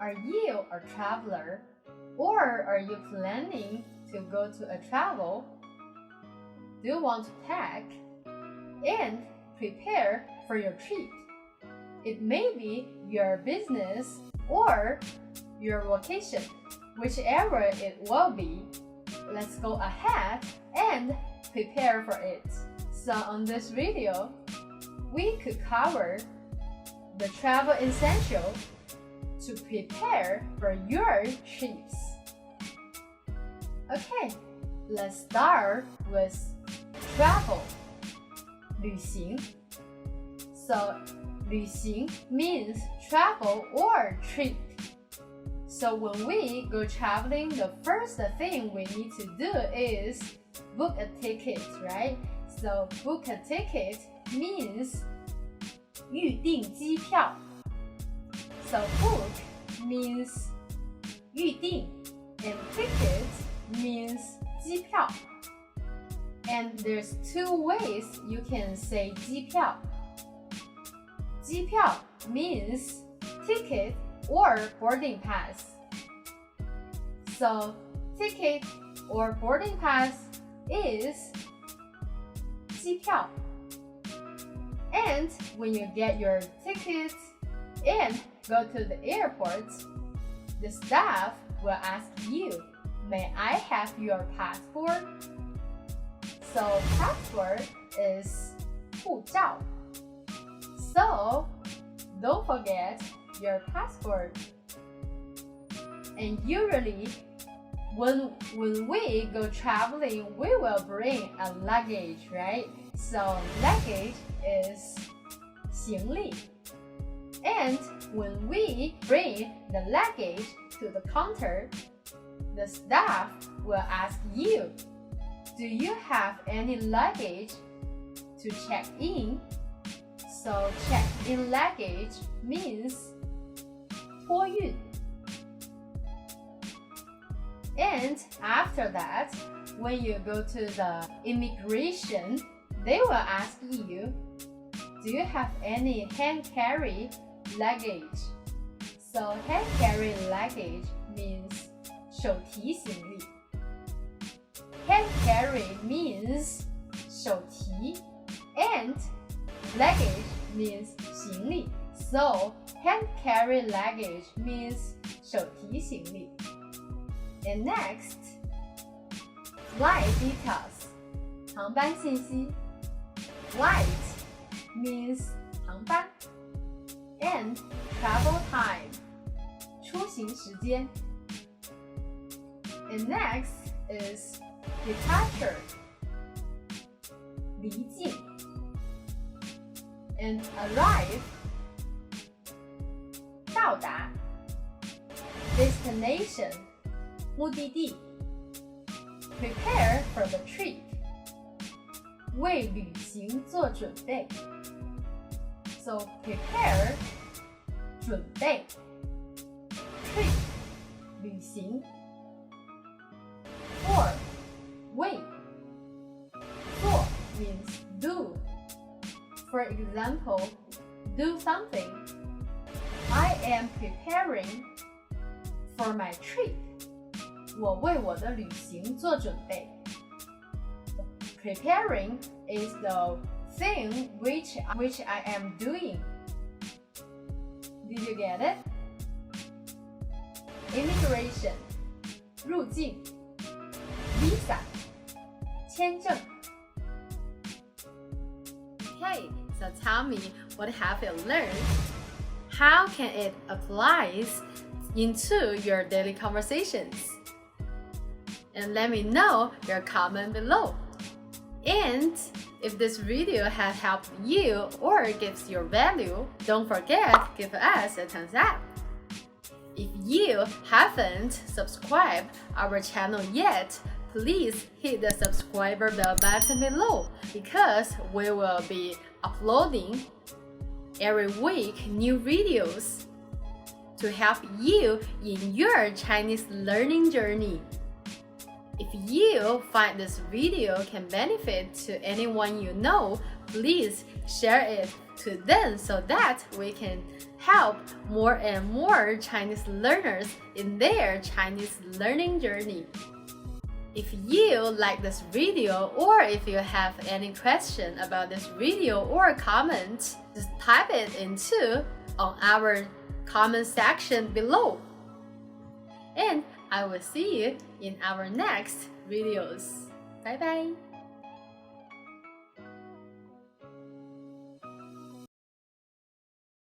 Are you a traveler, or are you planning to go to a travel? Do you want to pack and prepare for your trip? It may be your business or your vacation, whichever it will be. Let's go ahead and prepare for it. So on this video, we could cover the travel essentials to prepare for your trips. Okay, let's start with travel, 旅行. So 旅行 means travel or trip. So when we go traveling, the first thing we need to do is book a ticket, right? So book a ticket means 预订机票. So book means 预订 and ticket means 机票. And there's two ways you can say 机票. 机票 means ticket or boarding pass. So ticket or boarding pass is 机票. And when you get your tickets and go to the airport, the staff will ask you, may I have your passport? So passport is 护照. So don't forget your passport. And usually when we go traveling, we will bring a luggage, right? So luggage is 行李. And when we bring the luggage to the counter, the staff will ask you, do you have any luggage to check in? So check in luggage means 托运. And after that, when you go to the immigration, they will ask you, do you have any hand carry luggage? So hand carry luggage means 手提行李. Hand carry means 手提 and luggage means 行李. So hand carry luggage means 手提行李. And next, flight details, 航班信息. Flight means 航班 and travel time, 出行时间. And next is departure, 离境. And arrive, 到达. Destination, 目的地. Prepare for the trip, 为旅行做准备. So prepare, 准备. Trip, 旅行. For, 为.做 means do. For example, do something. I am preparing for my trip. 我为我的旅行做准备. Preparing is the thing which I am doing. Did you get it? Immigration, 入境. Visa, 签证. Okay, so tell me, what have you learned? How can it apply into your daily conversations? And let me know your comment below. And if this video has helped you or gives you value, don't forget to give us a thumbs up. If you haven't subscribed our channel yet, please hit the subscriber bell button below because we will be uploading every week new videos to help you in your Chinese learning journey. If you find this video can benefit to anyone you know, please share it to them so that we can help more and more Chinese learners in their Chinese learning journey. If you like this video or if you have any question about this video or comment, just type it into on our comment section below. And I will see you in our next videos. Bye bye!